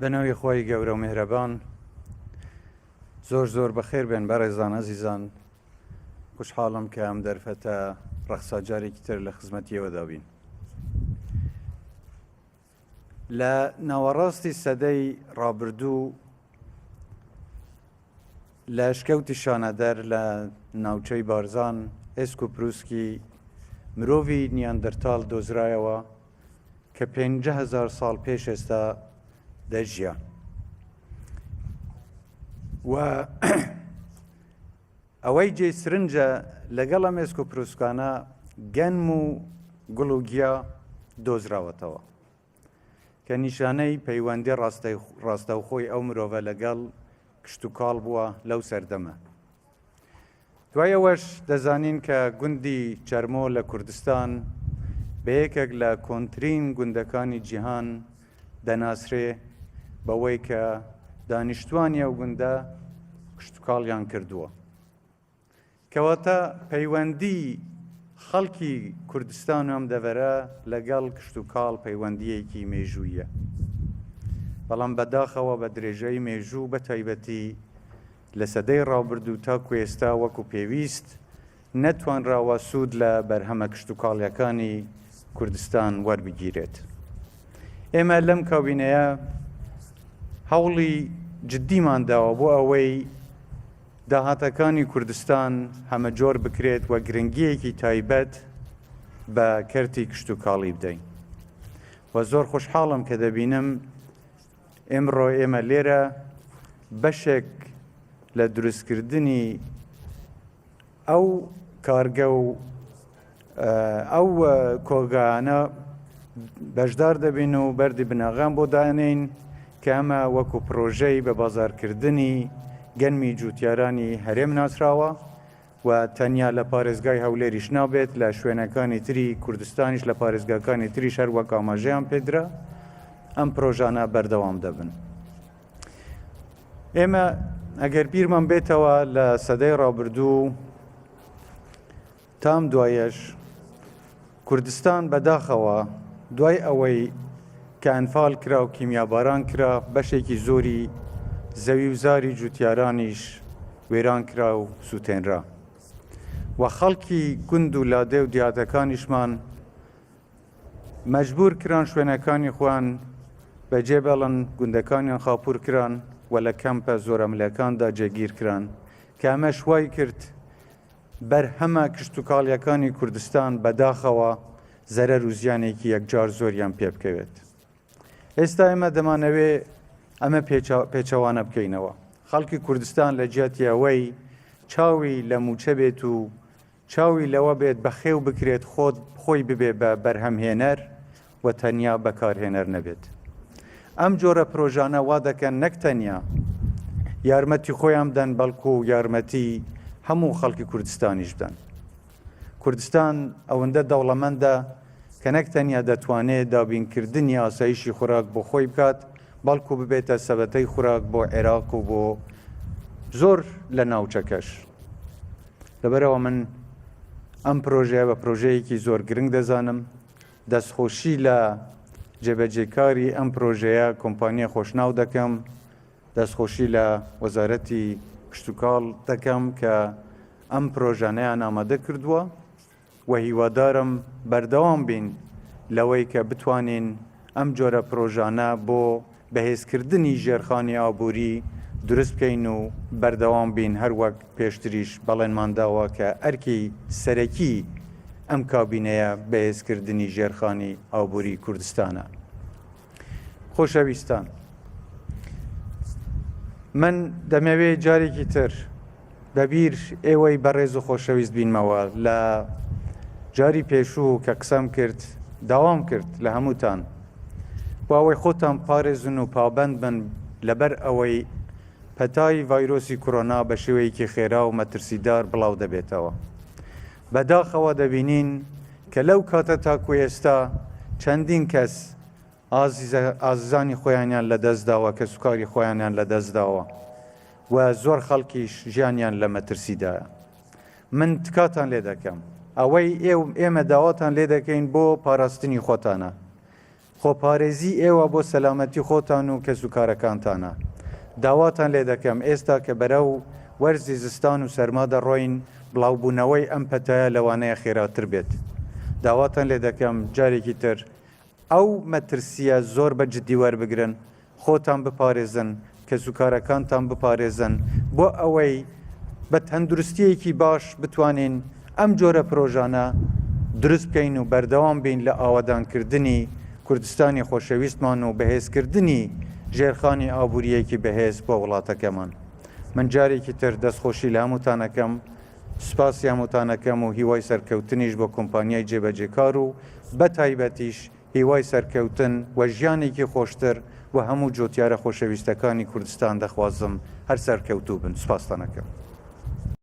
بەناوی خۆی گەورە و میهرەبان زۆر بەخێر بێن بەڕێزان ئەزیزان. خوشحاڵم کە ئەم دەرفەتە ڕەخساجارێکی تر لە خزمەتیەوە دابین. لە ناوەڕاستی سەدەی ڕابردوو لە شکەوتی شانەدەر لە ناوچەی بارزان ئێسک و پرووسکی مرۆڤی نیاندەرتاڵ دۆزرایەوە کە 50,000 ساڵ پێش ئێستا دەژیا و ئەوەی جێ سرنجە لەگەڵ ئەم ئێسک و پرووسکانە گەنم و گوڵ و گیا دۆزراوەتەوە کە نیشانەی پەیوەندی ڕاستەوخۆی ئەو مرۆڤە لەگەڵ کشت و کاڵ بووە لەو سەردەمە. دوایەوەش دەزانین کە گوندی چەرمۆ لە کوردستان بە یەکێک لە کۆنترین گوندەکانی جیهان دەناسرێ بەوەی کە دانیشتوانی ئەو گوندە کشت و کاڵیان کردووە، کەواتە پەیوەندی خەڵکی کوردستان ئەم دەڤەرە لەگەڵ کشت و کاڵ پەیوەندیەکی مێژوویە، بەڵام بەداخەوە بە درێژەی مێژوو بە تایبەتی لە سەدەی ڕابردوو تاکو ئێستا وەکو پێویست نەتوانراوە سوود لە بەرهەمە کشت و کاڵیەکانی کوردستان وەربگیرێت. ئێمە لەم کابینەیە هەوڵی جددیمان داوە بۆ ئەوەی داهاتەکانی کوردستان هەمە جۆر بکرێت و گرنگیەکی تایبەت بە کەرتی کشت و کاڵی بدەین. و زۆر خۆشحاڵم کە دەبینم ئێمڕۆ ئێمە لێرە بەشێک لە دروستکردنی ئەو کارگە و ئەو کۆگانە بەشدار دەبین و بەردی بناغەم بۆ دانین کە ئەمە وەکو پڕۆژەی بەبازاڕکردنی گەنمی جووتیارانی هەرێم ناسراوە و تەنیا لە پارێزگای هەولێریش نابێت، لە شوێنەکانی تری کوردستانیش لە پارێزگاکانی تریش هەر وەک ئاماژەیان پێدرا ئەم پرۆژانە بەردەوام دەبن. ئێمە ئەگەر بیرمان بێتەوە لە سەدەی ڕابردوو تام دوایەش کوردستان بەداخەوە دوای ئەوەی کە ئەنفال کرا و کیمیاباران کرا بەشێکی زۆری زەوی و زاری جووتیارانیش وێران کرا و سووتێنرا و خەڵکی گوند و لادێ و دیاتەکانیشمان مەجبور کران شوێنەکانی خۆیان بەجێ بەڵن، گوندەکانیان خاپور کران و لە کەمپە زۆرەملەکاندا جێگیر کران کە ئەمە شوای کرد بەرهەمە کشت و کاڵیەکانی کوردستان بەداخەوە زەرەر و زیانێکی یەکجار زۆریان پێ بکەوێت. ئێستا ئێمە دەمانەوێ ئەمە پێچەوانە بکەینەوە. خەڵکی کوردستان لە جیاتی ئەوەی چاوی لە موچە بێت و چاوی لەوە بێت بەخێو بکرێت خۆی ببێ بە بەرهەمهێنەر و تەنیا بەکارهێنەر نەبێت. ئەم جۆرە پرۆژانە وا دەکەن نەک تەنیا یارمەتی خۆیان بدەن بەڵکو و یارمەتی هەموو خەڵکی کوردستانیش بدەن. کوردستان ئەوەندە دەوڵەمەندە کە نەک تەنیا دەتوانێت دابینکردنی ئاسایشی خوراک بۆ خۆی بکات، بەڵکو ببێتە سەبەتەی خوراک بۆ عێراق و بۆ زۆر لە ناوچەکەش. لەبەرەوە من ئەم پرۆژەیە بە پرۆژەیەکی زۆر گرنگ دەزانم. دەستخۆشی لە جێبەجێکاری ئەم پرۆژەیە کۆمپانیە خۆشناو دەکەم، دەستخۆشی لە وەزارەتی کشت و کاڵ دەکەم کە ئەم پرۆژانەیان ئامادە کردووە و هیوادارم بەردەوام بین لەوەی کە بتوانین ئەم جۆرە پرۆژانە بۆ بەهێزکردنی ژێرخانی ئابووری دروست بکەین و بەردەوام بین هەر وەک پێشتریش بەڵێنمانداوە کە ئەرکی سەرەکی ئەم کابینەیە بەهێزکردنی ژێرخانی ئابووری کوردستانە. خۆشەویستان، من دەمەوێت جارێکی تر بەبیر ئێوەی بەڕێز و خۆشەویست بینمەوە. لە جاری پێشوو کە قسەم کرد داوام کرد لە هەمووتان بۆ ئەوەی خۆتان پارێزن و پابەند بن لەبەر ئەوەی پەتای ڤایرۆسی کۆرۆنا بە شێوەیەکی خێرا و مەترسیدار بڵاو دەبێتەوە. بەداخەوە دەبینین کە لەو کاتە تاکو ئێستا چەندین کەس ئازیزانی خۆیانیان لەدەستداوە، کە سوکاری خۆیانیان لەدەستداوە و زۆر خەڵکیش ژیانیان لە مەترسیدایە. من تکاتان لێ دەکەم ئەوەی ئێمە داواتان لێ دەکەین بۆ پاراستنی خۆتانە. خۆپارێزی ئێوە بۆ سەلامەتی خۆتان و کەس و کارەکانتانە. داواتان لێ دەکەم ئێستا کە بەرەو وەرزی زستان و سەرما دەڕۆین بڵاوبوونەوەی ئەم پەتایە لەوانەیە خێراتر بێت. داواتان لێ دەکەم جارێکی تر ئەو مەترسیە زۆر بە جددی وەربگرن، خۆتان بپارێزن، کەس و کارەکانتان بپارێزن بۆ ئەوەی بە تەندروستیەکی باش بتوانین ئەم جۆرە پرۆژانە دروست بکەین و بەردەوام بین لە ئاوادانکردنی کوردستانی خۆشەویستمان و بەهێزکردنی ژێرخانی ئابوووریەکی بەهێز بۆ وڵاتەکەمان. من جارێکی تر دەستخۆشی لە هەمووتانەکەم، سوپاسی هەمووتانەکەم و هیوای سەرکەوتنیش بۆ کۆمپانیای جێبەجێکار و بە تایبەتیش هیوای سەرکەوتن و ژیانێکی خۆشتر و هەموو جووتیارە خۆشەویستەکانی کوردستان دەخوازم هەر سەرکەوتوو بن. سوپاستانەکەم.